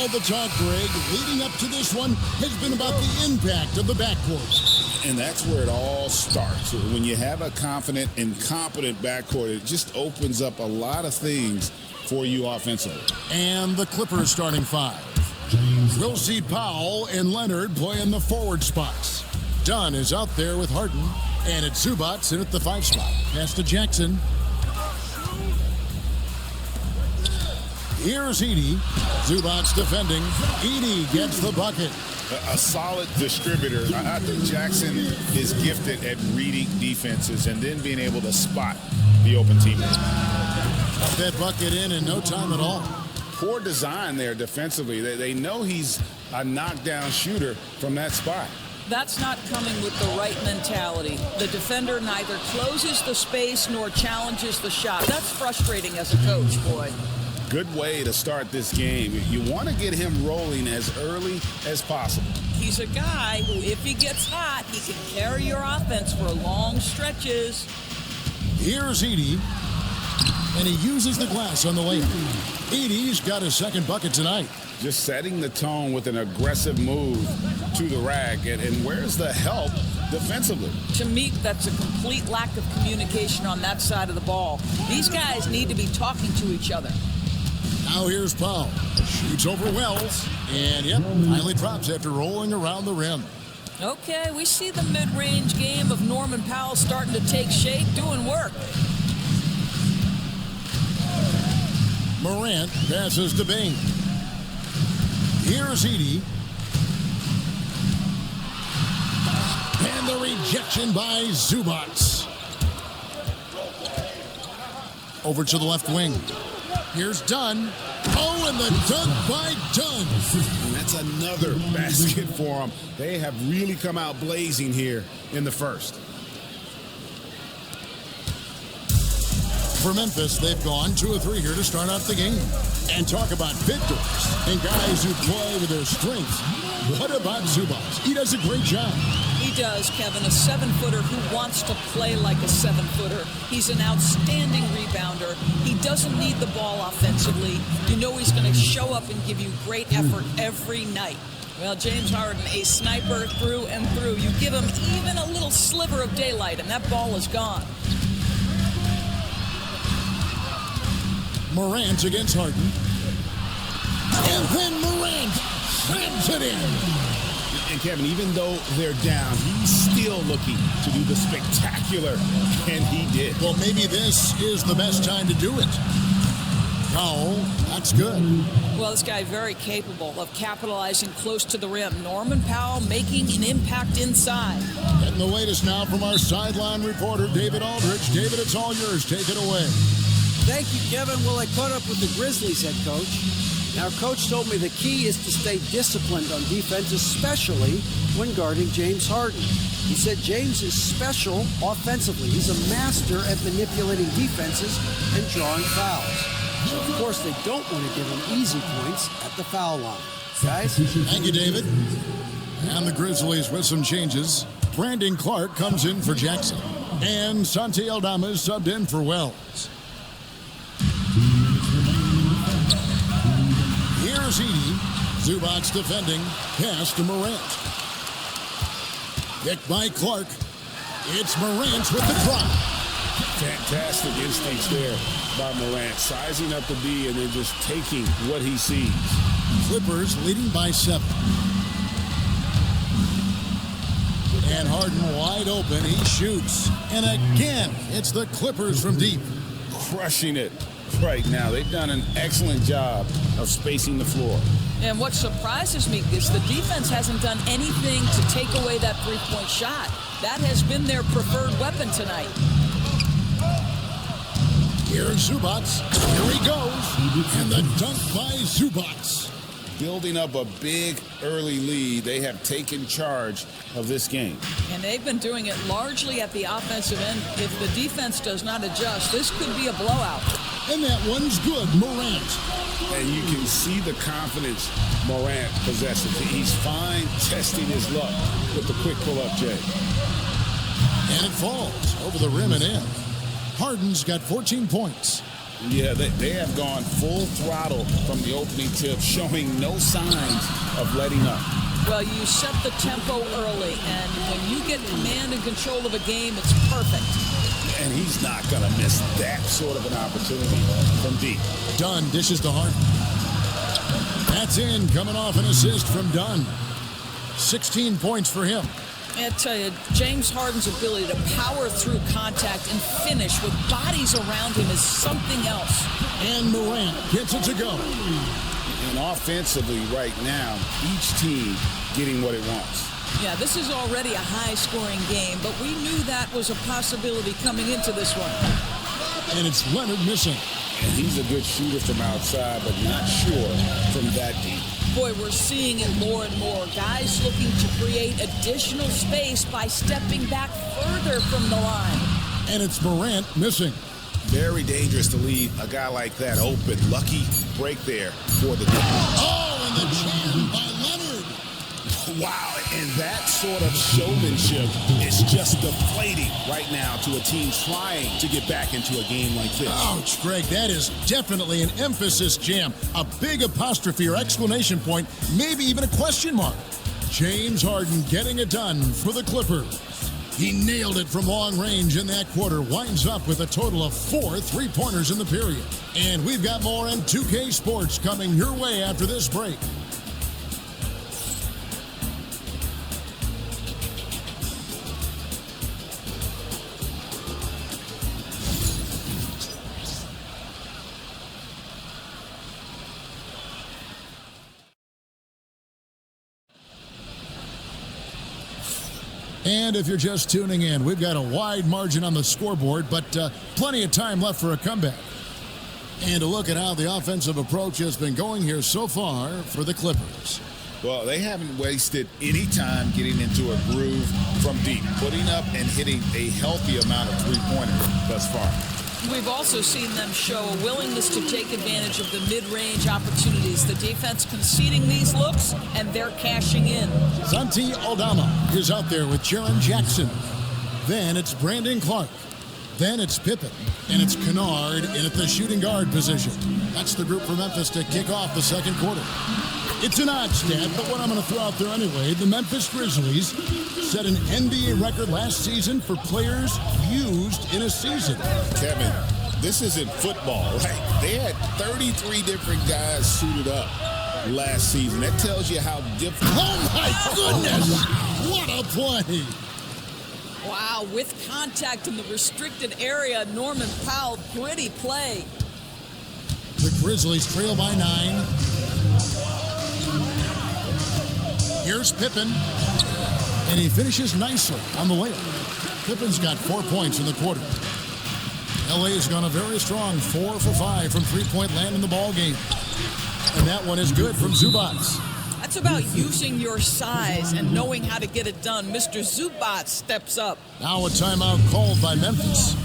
All the talk, Greg, leading up to this one has been about the impact of the backcourt. And that's where it all starts. When you have a confident and competent backcourt, it just opens up a lot of things for you offensively. And the Clippers starting five. We'll see Powell and Leonard play in the forward spots. Dunn is out there with Harden, and it's Zubac in at the 5 spot. Pass to Jackson. Here's Edey. Zubac defending. Edey gets the bucket. A solid distributor. I think Jackson is gifted at reading defenses and then being able to spot the open teammate. Got that bucket in no time at all. Poor design there defensively. They know he's a knockdown shooter from that spot. That's not coming with the right mentality. The defender neither closes the space nor challenges the shot. That's frustrating as a coach, boy. Good way to start this game. You want to get him rolling as early as possible. He's a guy who, if he gets hot, he can carry your offense for long stretches. Here's Edey, and he uses the glass on the layup. Edey's got his second bucket tonight. Just setting the tone with an aggressive move to the rack. And where's the help defensively? To me, that's a complete lack of communication on that side of the ball. These guys need to be talking to each other. Now here's Powell. Shoots over Wells. And, finally drops after rolling around the rim. Okay, we see the mid-range game of Norman Powell starting to take shape, doing work. Morant passes to Bain. Here's Edey. And the rejection by Zubac. Over to the left wing. Here's Dunn. Oh, and the dunk by Dunn. And that's another basket for them. They have really come out blazing here in the first. For Memphis, they've gone 2 of 3 here to start out the game. And talk about victors and guys who play with their strengths. What about Zubac? He does a great job. He does, Kevin. A 7-footer who wants to play like a 7-footer. He's an outstanding rebounder. He doesn't need the ball offensively. You know he's going to show up and give you great effort every night. Well, James Harden, a sniper through and through. You give him even a little sliver of daylight, and that ball is gone. Morant against Harden. And then Morant slams it in. And Kevin, even though they're down, he's still looking to do the spectacular, and he did. Well, maybe this is the best time to do it. Powell, that's good. Well, this guy very capable of capitalizing close to the rim. Norman Powell making an impact inside. And the latest now from our sideline reporter, David Aldridge. David, it's all yours. Take it away. Thank you, Kevin. Well, I caught up with the Grizzlies head coach. Now, Coach told me the key is to stay disciplined on defense, especially when guarding James Harden. He said James is special offensively. He's a master at manipulating defenses and drawing fouls. So, of course, they don't want to give him easy points at the foul line. Guys? Thank you, David. And the Grizzlies with some changes. Brandon Clark comes in for Jackson. And Santi Aldama is subbed in for Wells. Here's Edey. Zubac defending. Pass to Morant. Picked by Clark. It's Morant with the drop. Fantastic instincts there by Morant. Sizing up the D and then just taking what he sees. Clippers leading by 7. And Harden wide open. He shoots. And again, it's the Clippers from deep. Crushing it right now. They've done an excellent job of spacing the floor. And what surprises me is the defense hasn't done anything to take away that three-point shot. That has been their preferred weapon tonight. Here's Zubac. Here he goes. And the dunk by Zubac. Building up a big early lead. They have taken charge of this game. And they've been doing it largely at the offensive end. If the defense does not adjust, this could be a blowout. And that one's good, Morant. And you can see the confidence Morant possesses. He's fine testing his luck with the quick pull-up J. And it falls over the rim and in. Harden's got 14 points. Yeah, they have gone full throttle from the opening tip, showing no signs of letting up. Well, you set the tempo early, and when you get command and control of a game, it's perfect. And he's not going to miss that sort of an opportunity from deep. Dunn dishes to Harden. That's in, coming off an assist from Dunn. 16 points for him. I tell you, James Harden's ability to power through contact and finish with bodies around him is something else. And Morant gets it to go. And offensively right now, each team getting what it wants. Yeah, this is already a high-scoring game, but we knew that was a possibility coming into this one. And it's Leonard missing. And he's a good shooter from outside, but not sure from that deep. Boy, we're seeing it more and more. Guys looking to create additional space by stepping back further from the line. And it's Morant missing. Very dangerous to leave a guy like that open. Lucky break there for the game. Oh, and the jam by Leonard. Wow, and that sort of showmanship is just deflating right now to a team trying to get back into a game like this. Ouch, Greg, that is definitely an emphasis jam. A big apostrophe or exclamation point, maybe even a question mark. James Harden getting it done for the Clippers. He nailed it from long range in that quarter, winds up with a total of 4 three-pointers in the period. And we've got more in 2K Sports coming your way after this break. And if you're just tuning in, we've got a wide margin on the scoreboard, but plenty of time left for a comeback. And a look at how the offensive approach has been going here so far for the Clippers. Well, they haven't wasted any time getting into a groove from deep, putting up and hitting a healthy amount of three-pointers thus far. We've also seen them show a willingness to take advantage of the mid-range opportunities. The defense conceding these looks, and they're cashing in. Santi Aldama is out there with Jaren Jackson. Then it's Brandon Clark. Then it's Pippen. And it's Kennard in at the shooting guard position. That's the group for Memphis to kick off the second quarter. It's an odd stat, but what I'm going to throw out there anyway, the Memphis Grizzlies set an NBA record last season for players used in a season. Kevin, this isn't football, right? They had 33 different guys suited up last season. That tells you how different. Oh, my goodness! What a play! Wow, with contact in the restricted area, Norman Powell, gritty play. The Grizzlies trail by 9. Here's Pippen, and he finishes nicely on the layup. Pippen's got 4 points in the quarter. LA's gone a very strong 4 for 5 from three-point land in the ball game. And that one is good from Zubac. That's about using your size and knowing how to get it done. Mr. Zubac steps up. Now a timeout called by Memphis.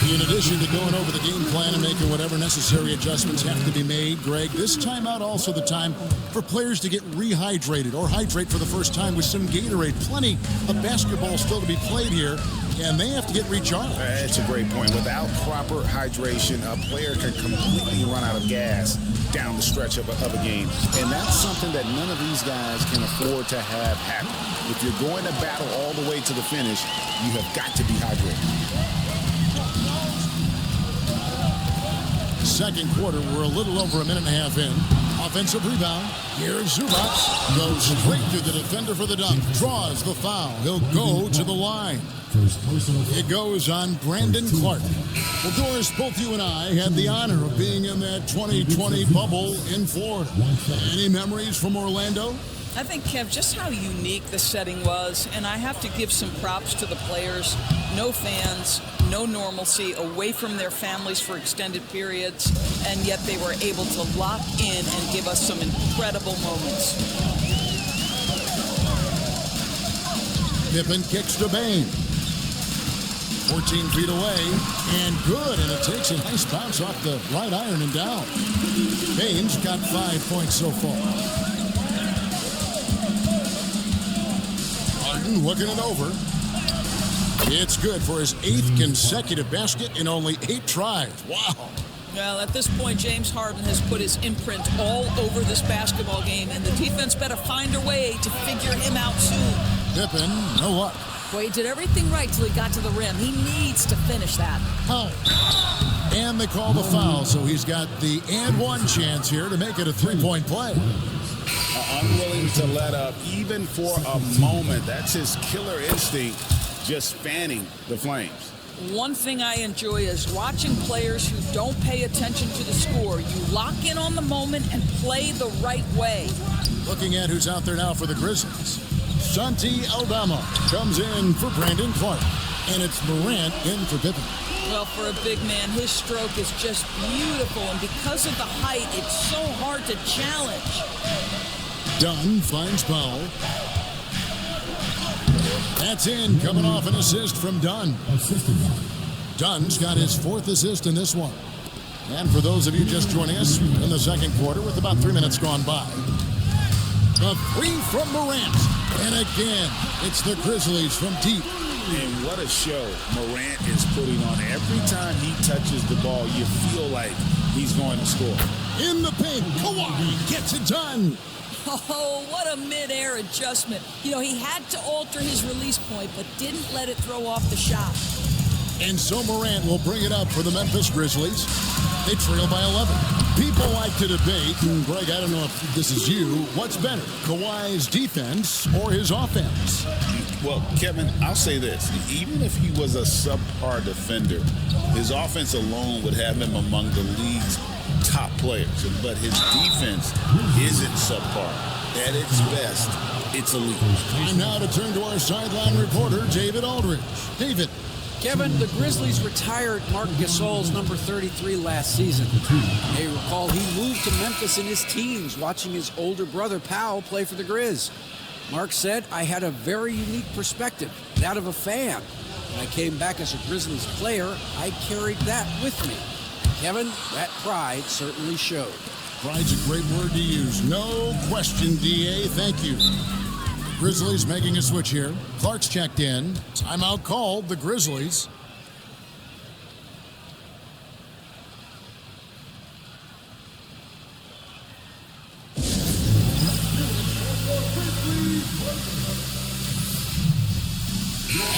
In addition to going over the game plan and making whatever necessary adjustments have to be made, Greg, this timeout also the time for players to get rehydrated or hydrate for the first time with some Gatorade. Plenty of basketball still to be played here, and they have to get recharged. That's a great point. Without proper hydration, a player can completely run out of gas down the stretch of a game. And that's something that none of these guys can afford to have happen. If you're going to battle all the way to the finish, you have got to be hydrated. Second quarter, we're a little over a minute and a half in. Offensive rebound. Here's Zubac. Goes straight through the defender for the dunk. Draws the foul. He'll go to the line. It goes on Brandon Clark. Well, Doris, both you and I had the honor of being in that 2020 bubble in Florida. Any memories from Orlando? I think, Kev, just how unique the setting was, and I have to give some props to the players. No fans, no normalcy, away from their families for extended periods, and yet they were able to lock in and give us some incredible moments. Pippen kicks to Bain. 14 feet away, and good, and it takes a nice bounce off the right iron and down. Bain's got 5 points so far. Looking it over. It's good for his 8th consecutive basket in only 8 tries. Wow. Well, at this point, James Harden has put his imprint all over this basketball game, and the defense better find a way to figure him out soon. Pippen, no luck. Well, he did everything right till he got to the rim. He needs to finish that. Oh. And they call the foul, so he's got the and one chance here to make it a three-point play. Unwilling to let up even for a moment. That's his killer instinct, just fanning the flames. One thing I enjoy is watching players who don't pay attention to the score. You lock in on the moment and play the right way. Looking at who's out there now for the Grizzlies. Santi Aldama comes in for Brandon Clark. And it's Morant in for Pippen. Well, for a big man, his stroke is just beautiful. And because of the height, it's so hard to challenge. Dunn finds Powell. That's in, coming off an assist from Dunn. Dunn's got his fourth assist in this one. And for those of you just joining us in the second quarter with about 3 minutes gone by. A three from Morant. And again, it's the Grizzlies from deep. And what a show Morant is putting on. Every time he touches the ball, you feel like he's going to score. In the paint, Kawhi gets it done. Oh, what a mid-air adjustment. You know, he had to alter his release point, but didn't let it throw off the shot. And so Morant will bring it up for the Memphis Grizzlies. They trail by 11. People like to debate, and Greg, I don't know if this is you, what's better, Kawhi's defense or his offense? Well, Kevin, I'll say this. Even if he was a subpar defender, his offense alone would have him among the league's top players. But his defense isn't subpar. At its best, it's elite. Time now to turn to our sideline reporter, David Aldridge. David. Kevin, the Grizzlies retired Marc Gasol's number 33 last season. You may recall he moved to Memphis in his teens, watching his older brother Powell play for the Grizz. Mark said, I had a very unique perspective, that of a fan. When I came back as a Grizzlies player, I carried that with me. Kevin, that pride certainly showed. Pride's a great word to use. No question, DA. Thank you. Grizzlies making a switch here. Clark's checked in. Timeout called, the Grizzlies.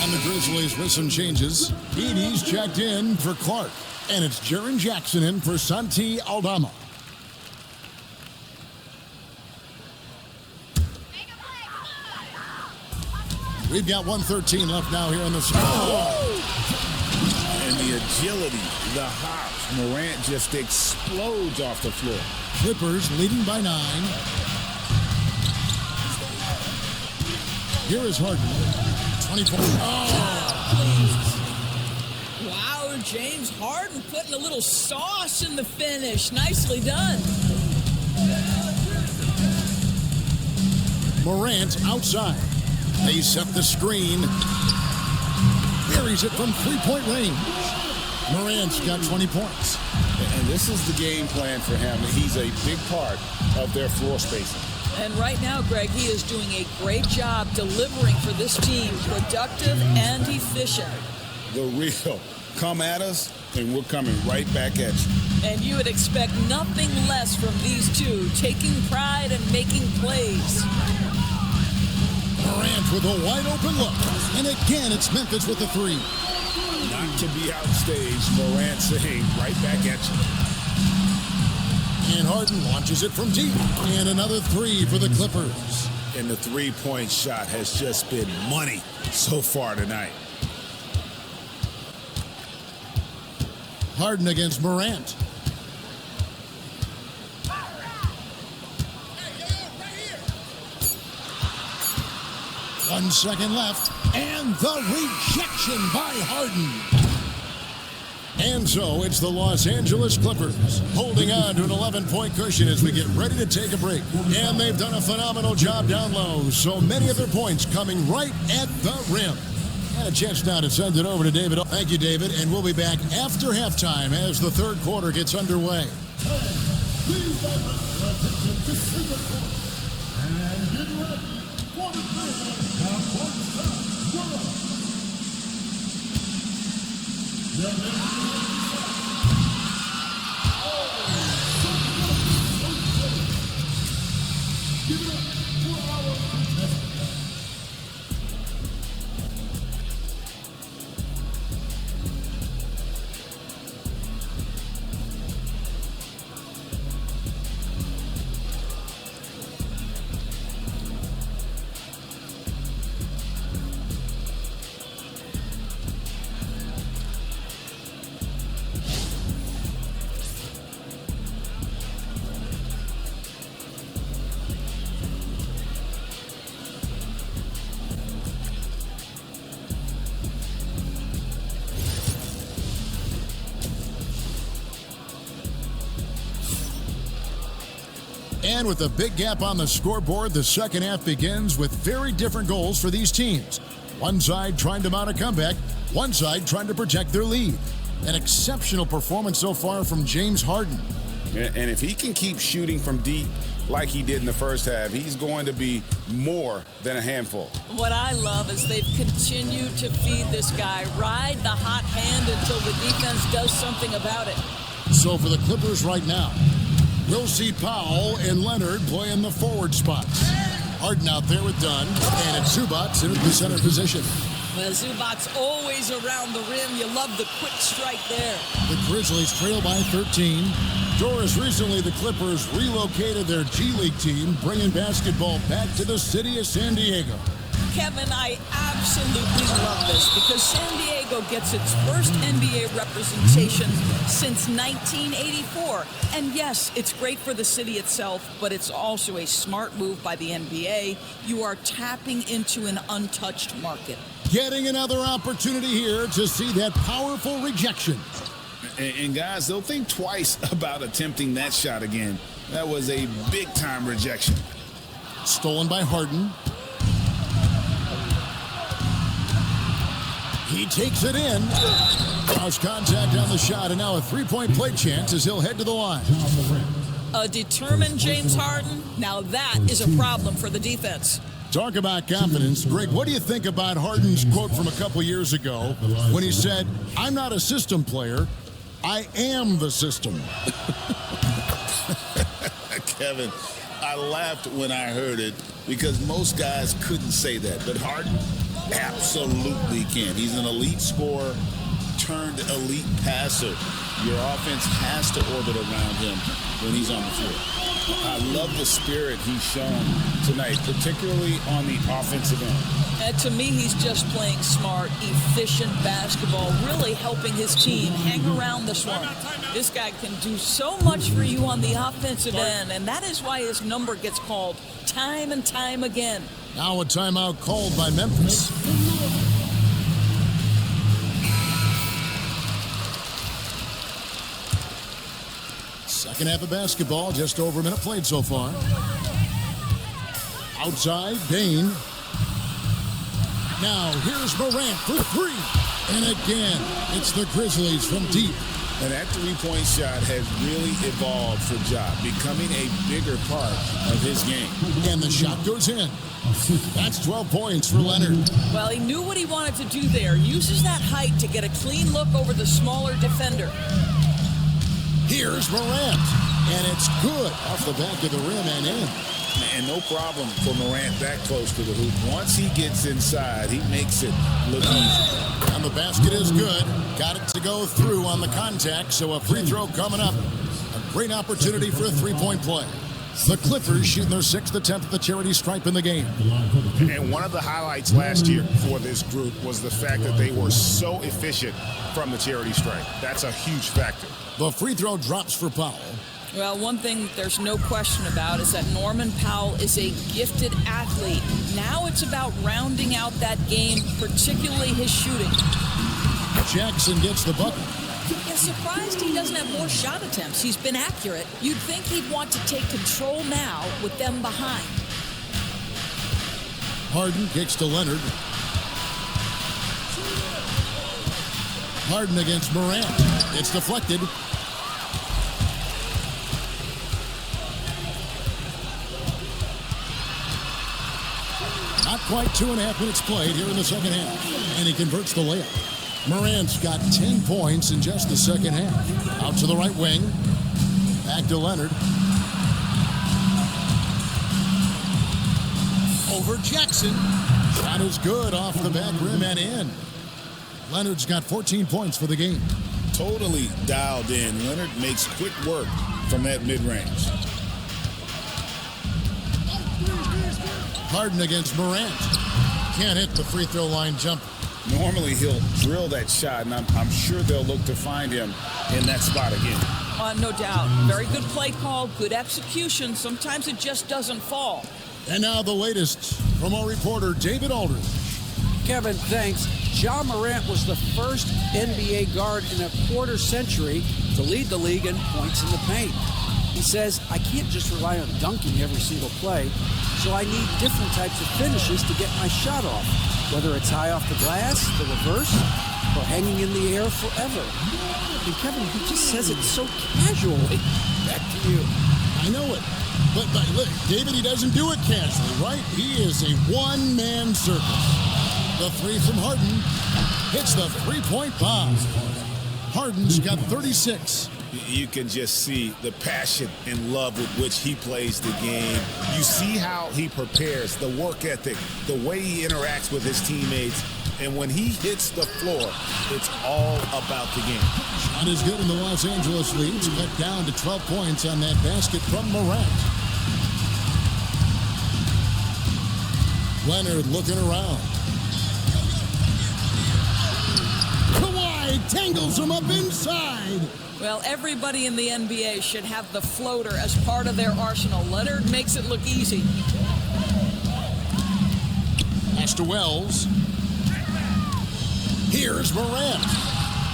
And the Grizzlies with some changes. Edie's checked in for Clark. And it's Jaren Jackson in for Santi Aldama. We've got 1:13 left now here on the show. And the agility, the hops. Morant just explodes off the floor. Clippers leading by 9. Here is Harden. 24. Wow, James Harden putting a little sauce in the finish. Nicely done. Morant outside. They set the screen. Buries it from three-point range. Morant's got 20 points. And this is the game plan for him. He's a big part of their floor spacing. And right now, Greg, he is doing a great job delivering for this team, productive and efficient. The real. Come at us, and we're coming right back at you. And you would expect nothing less from these two, taking pride and making plays. Morant with a wide-open look. And again, it's Memphis with the three. Not to be outstaged, Morant saying, right back at you. And Harden launches it from deep. And another three for the Clippers. And the three-point shot has just been money so far tonight. Harden against Morant. 1 second left, and the rejection by Harden. And so it's the Los Angeles Clippers holding on to an 11-point cushion as we get ready to take a break. And they've done a phenomenal job down low, so many of their points coming right at the rim. And a chance now to send it over to David. Thank you, David, and we'll be back after halftime as the third quarter gets underway. And with a big gap on the scoreboard, the second half begins with very different goals for these teams. One side trying to mount a comeback, one side trying to protect their lead. An exceptional performance so far from James Harden. And if he can keep shooting from deep like he did in the first half, he's going to be more than a handful. What I love is they've continued to feed this guy, ride the hot hand until the defense does something about it. So for the Clippers right now, we'll see Powell and Leonard play in the forward spots. Harden out there with Dunn, and it's Zubats in the center position. Well, Zubats always around the rim. You love the quick strike there. The Grizzlies trail by 13. Doris, recently the Clippers relocated their G League team, bringing basketball back to the city of San Diego. Kevin, I absolutely love this because San Diego gets its first NBA representation since 1984. And yes, it's great for the city itself, but it's also a smart move by the NBA. You are tapping into an untouched market. Getting another opportunity here to see that powerful rejection. And guys, they'll think twice about attempting that shot again. That was a big-time rejection. Stolen by Harden. He takes it in. Cross contact on the shot, and now a three-point play chance as he'll head to the line. A determined James Harden. Now that is a problem for the defense. Talk about confidence. Greg, what do you think about Harden's quote from a couple years ago when he said, "I'm not a system player, I am the system"? Kevin, I laughed when I heard it because most guys couldn't say that, but Harden absolutely can. He's an elite scorer turned elite passer. Your offense has to orbit around him when he's on the floor. I love the spirit he's shown tonight, particularly on the offensive end. To me, he's just playing smart, efficient basketball, really helping his team hang around this one. This guy can do so much for you on the offensive end, and that is why his number gets called time and time again. Now a timeout called by Memphis. Second half of basketball, just over a minute played so far. Outside, Bain. Now here's Morant for three. And again, it's the Grizzlies from deep. And that three-point shot has really evolved for Ja, becoming a bigger part of his game. And the shot goes in. That's 12 points for Leonard. Well, he knew what he wanted to do there. Uses that height to get a clean look over the smaller defender. Here's Morant, and it's good off the back of the rim and in. And no problem for Morant that close to the hoop. Once he gets inside, he makes it look easy. And the basket is good. Got it to go through on the contact, so a free throw coming up. A great opportunity for a three-point play. The Clippers shooting their sixth attempt at the charity stripe in the game. And one of the highlights last year for this group was the fact that they were so efficient from the charity stripe. That's a huge factor. The free throw drops for Powell. Well, one thing there's no question about is that Norman Powell is a gifted athlete. Now it's about rounding out that game, particularly his shooting. Jackson gets the bucket. Yeah, surprised he doesn't have more shot attempts. He's been accurate. You'd think he'd want to take control now with them behind. Harden kicks to Leonard. Harden against Morant. It's deflected. Not quite 2.5 minutes played here in the second half. And he converts the layup. Morant's got 10 points in just the second half. Out to the right wing. Back to Leonard. Over Jackson. Shot is good off the back rim and in. Leonard's got 14 points for the game. Totally dialed in. Leonard makes quick work from that mid-range. Harden against Morant. Can't hit the free throw line jumper. Normally he'll drill that shot, and I'm sure they'll look to find him in that spot again. No doubt. Very good play call, good execution. Sometimes it just doesn't fall. And now the latest from our reporter, David Aldridge. Kevin, thanks. Ja Morant was the first NBA guard in a quarter century to lead the league in points in the paint. He says, I can't just rely on dunking every single play, so I need different types of finishes to get my shot off, whether it's high off the glass, the reverse, or hanging in the air forever. And Kevin, he just says it so casually. Back to you. I know it. But look, David, he doesn't do it casually, right? He is a one-man circus. The three from Harden hits the three-point bomb. Harden's got 36. You can just see the passion and love with which he plays the game. You see how he prepares, the work ethic, the way he interacts with his teammates. And when he hits the floor, it's all about the game. Shot is good in the Los Angeles leads. Cut down to 12 points on that basket from Morant. Leonard looking around. Kawhi tangles him up inside. Well, everybody in the NBA should have the floater as part of their arsenal. Leonard makes it look easy. Pass to Wells. Here's Morant.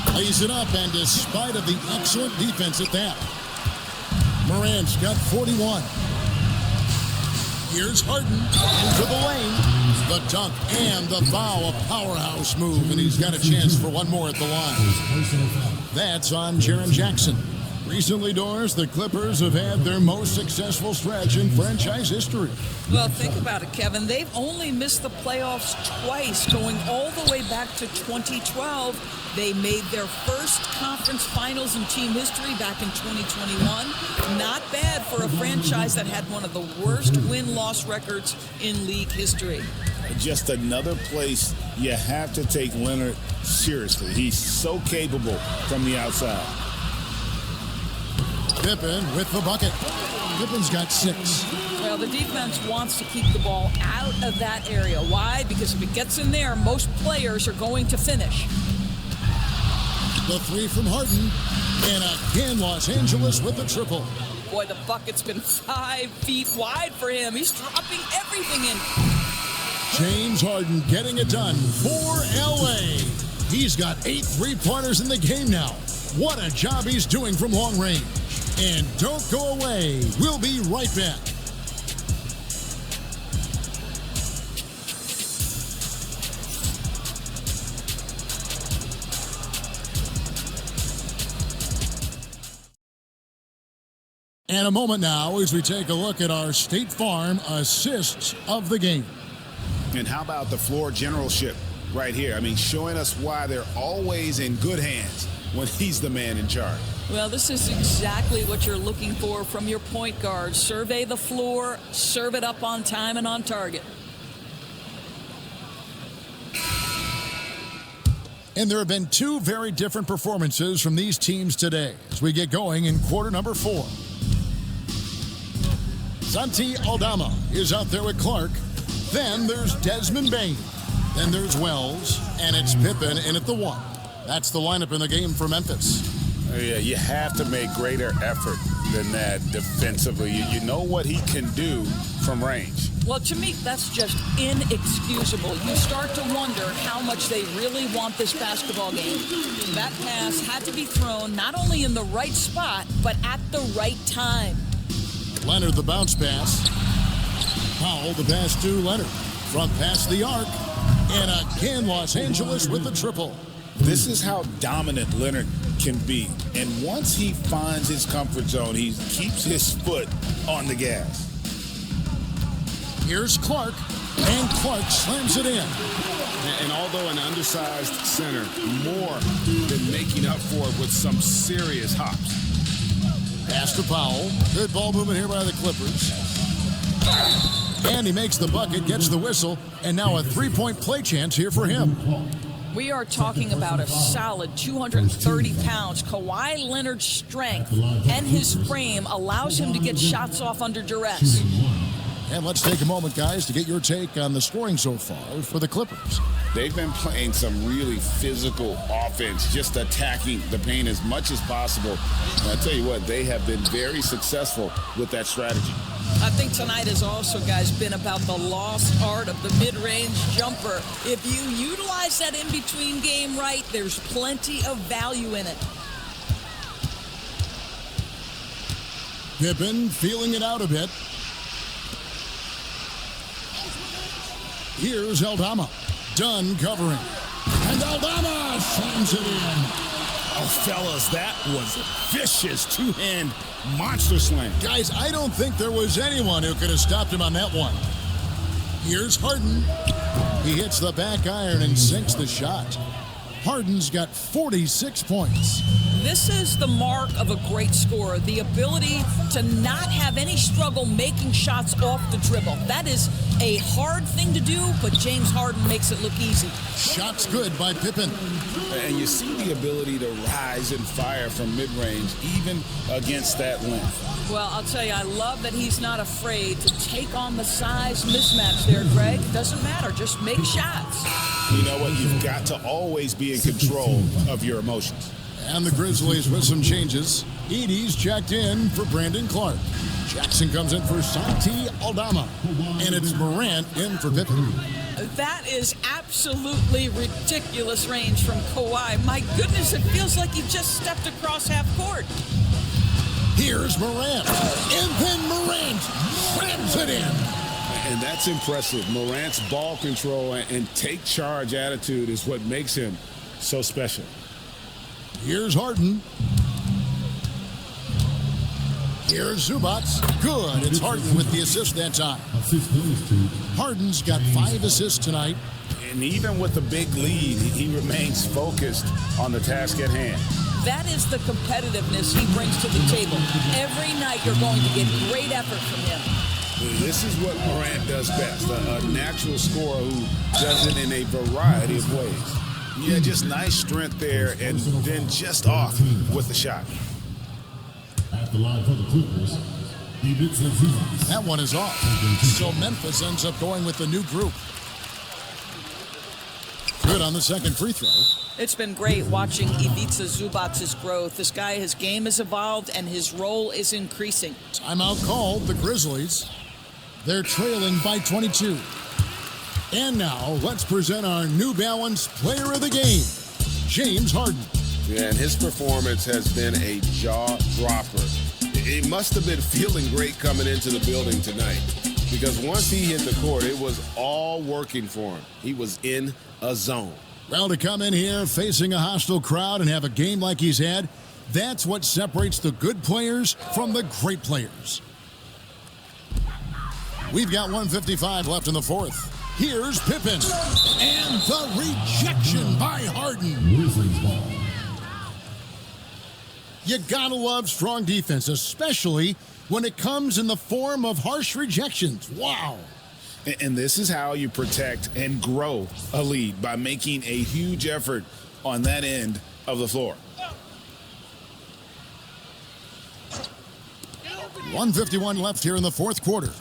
Plays it up, and despite of the excellent defense at that, Morant's got 41. Here's Harden into the lane. The dunk and the foul, a powerhouse move, and he's got a chance for one more at the line. That's on Jaren Jackson. Recently, Doris, the Clippers have had their most successful stretch in franchise history. Well, think about it, Kevin. They've only missed the playoffs twice, going all the way back to 2012. They made their first conference finals in team history back in 2021. Not bad for a franchise that had one of the worst win-loss records in league history. Just another place you have to take Leonard seriously. He's so capable from the outside. Pippen with the bucket. Pippen's got 6. Well, the defense wants to keep the ball out of that area. Why? Because if it gets in there, most players are going to finish. The three from Harden. And again, Los Angeles with the triple. Boy, the bucket's been 5 feet wide for him. He's dropping everything in. James Harden getting it done for LA. He's got 8 three-pointers in the game now. What a job he's doing from long range. And don't go away. We'll be right back. And a moment now as we take a look at our State Farm assists of the game. And how about the floor generalship right here? I mean, showing us why they're always in good hands when he's the man in charge. Well, this is exactly what you're looking for from your point guard. Survey the floor, serve it up on time and on target. And there have been 2 very different performances from these teams today as we get going in quarter number 4. Santi Aldama is out there with Clark. Then there's Desmond Bain. Then there's Wells, and it's Pippen in at the 1. That's the lineup in the game for Memphis. Yeah, you have to make greater effort than that defensively. You know what he can do from range. Well, to me, that's just inexcusable. You start to wonder how much they really want this basketball game. That pass had to be thrown not only in the right spot, but at the right time. Leonard, the bounce pass. Powell, the pass to Leonard. Front pass the arc. And again, Los Angeles with the triple. This is how dominant Leonard can be. And once he finds his comfort zone, he keeps his foot on the gas. Here's Clark, and Clark slams it in. And although an undersized center, more than making up for it with some serious hops. Pass to Powell. Good ball movement here by the Clippers. And he makes the bucket, gets the whistle, and now a 3-point play chance here for him. We are talking about a solid 230 pounds. Kawhi Leonard's strength and his frame allows him to get shots off under duress. And let's take a moment, guys, to get your take on the scoring so far for the Clippers. They've been playing some really physical offense, just attacking the paint as much as possible. And I tell you what, they have been very successful with that strategy. I think tonight has also, guys, been about the lost art of the mid-range jumper. If you utilize that in-between game right, there's plenty of value in it. Pippen feeling it out a bit. Here's Aldama. Dunn covering. And Aldama slams it in. Oh, fellas, that was a vicious two-hand monster slam. Guys, I don't think there was anyone who could have stopped him on that one. Here's Harden. He hits the back iron and sinks the shot. Harden's got 46 points. This is the mark of a great scorer, the ability to not have any struggle making shots off the dribble. That is a hard thing to do, but James Harden makes it look easy. Shots good by Pippen. And you see the ability to rise and fire from mid-range, even against that length. Well, I'll tell you, I love that he's not afraid to take on the size mismatch there, Greg. Doesn't matter, just make shots. You know what? You've got to always be in control of your emotions. And the Grizzlies with some changes. Edey's checked in for Brandon Clark. Jackson comes in for Santi Aldama. And it's Morant in for Pippen. That is absolutely ridiculous range from Kawhi. My goodness, it feels like he just stepped across half court. Here's Morant. And then Morant slams it in. And that's impressive. Morant's ball control and take charge attitude is what makes him so special. Here's Harden. Here's Zubac. Good. It's Harden with the assist that time. Harden's got 5 assists tonight. And even with a big lead, he remains focused on the task at hand. That is the competitiveness he brings to the table. Every night you're going to get great effort from him. This is what Morant does best, a natural scorer who does it in a variety of ways. Yeah, just nice strength there, and then just off with the shot. At the line for the Clippers, that one is off. So Memphis ends up going with the new group. Good on the second free throw. It's been great watching Ivica Zubac's growth. This guy, his game has evolved, and his role is increasing. Timeout called, the Grizzlies. They're trailing by 22. And now, let's present our New Balance Player of the Game, James Harden. Yeah, and his performance has been a jaw-dropper. He must have been feeling great coming into the building tonight, because once he hit the court, it was all working for him. He was in a zone. Well, to come in here facing a hostile crowd and have a game like he's had, that's what separates the good players from the great players. We've got 1:55 left in the fourth. Here's Pippen. And the rejection by Harden. You gotta love strong defense, especially when it comes in the form of harsh rejections. Wow. And this is how you protect and grow a lead, by making a huge effort on that end of the floor. 1:51 left here in the fourth quarter.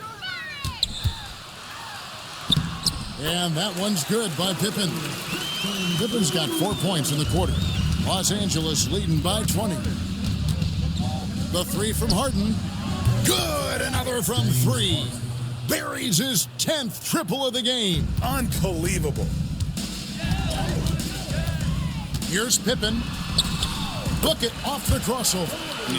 And that one's good by Pippen. Pippen's got 4 points in the quarter. Los Angeles leading by 20. The three from Harden. Good, another from 3. Buries his 10th triple of the game. Unbelievable. Here's Pippen. Book it off the crossover.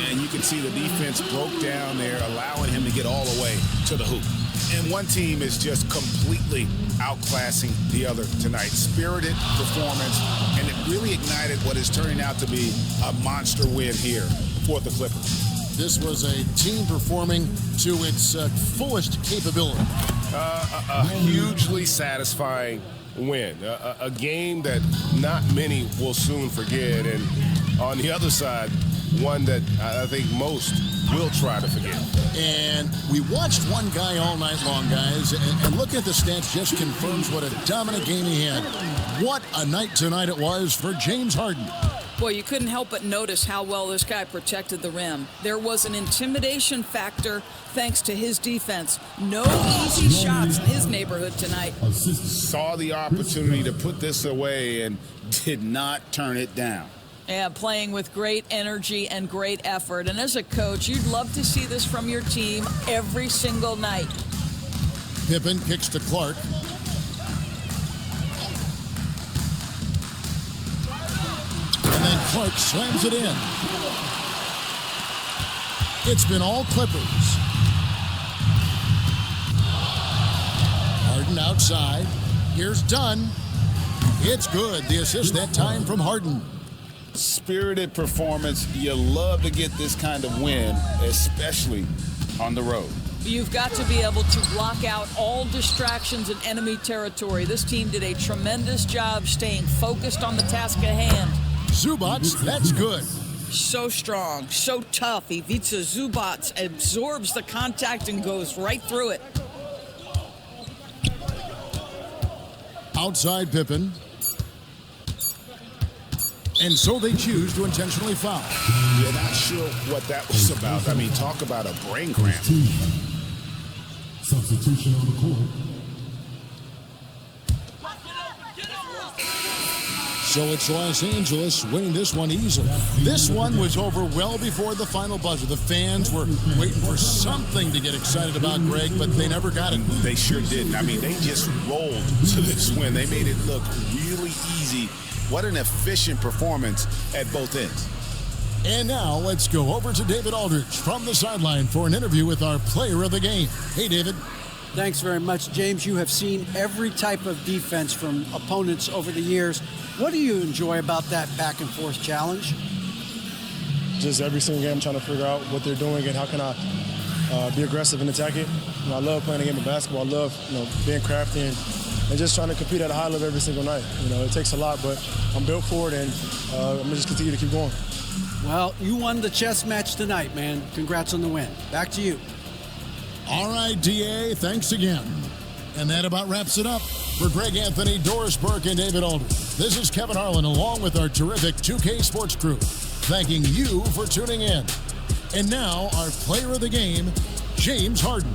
And you can see the defense broke down there, allowing him to get all the way to the hoop. And one team is just completely outclassing the other tonight. Spirited performance, and it really ignited what is turning out to be a monster win here for the Clippers. This was a team performing to its fullest capability. A hugely satisfying win. A game that not many will soon forget. And on the other side, one that I think most will try to forget. And we watched one guy all night long, guys, and looking at the stats just confirms what a dominant game he had. What a night tonight it was for James Harden. Boy, you couldn't help but notice how well this guy protected the rim. There was an intimidation factor thanks to his defense. No easy shots in his neighborhood tonight. Saw the opportunity to put this away and did not turn it down. Yeah, playing with great energy and great effort. And as a coach, you'd love to see this from your team every single night. Pippen kicks to Clark. And then Clark slams it in. It's been all Clippers. Harden outside. Here's Dunn. It's good. The assist that time from Harden. Spirited performance. You love to get this kind of win, especially on the road. You've got to be able to block out all distractions in enemy territory. This team did a tremendous job staying focused on the task at hand. Zubats, that's good. So strong, so tough. Ivica Zubats absorbs the contact and goes right through it. Outside Pippen. And so they choose to intentionally foul. You're not sure what that was about. I mean, talk about a brain cramp. Substitution on the court. So it's Los Angeles winning this one easily. This one was over well before the final buzzer. The fans were waiting for something to get excited about, Greg, but they never got it. They sure didn't. I mean, they just rolled to this win. They made it look really easy. What an efficient performance at both ends. And now let's go over to David Aldridge from the sideline for an interview with our player of the game. Hey, David. Thanks very much, James. You have seen every type of defense from opponents over the years. What do you enjoy about that back and forth challenge? Just every single game, I'm trying to figure out what they're doing and how can I be aggressive and attack it. You know, I love playing a game of basketball. I love being crafty and just trying to compete at a high level every single night. You know, it takes a lot, but I'm built for it, and I'm going to just continue to keep going. Well, you won the chess match tonight, man. Congrats on the win. Back to you. All right, DA, thanks again. And that about wraps it up. For Greg Anthony, Doris Burke, and David Aldridge, this is Kevin Harlan along with our terrific 2K Sports crew, thanking you for tuning in. And now, our player of the game, James Harden.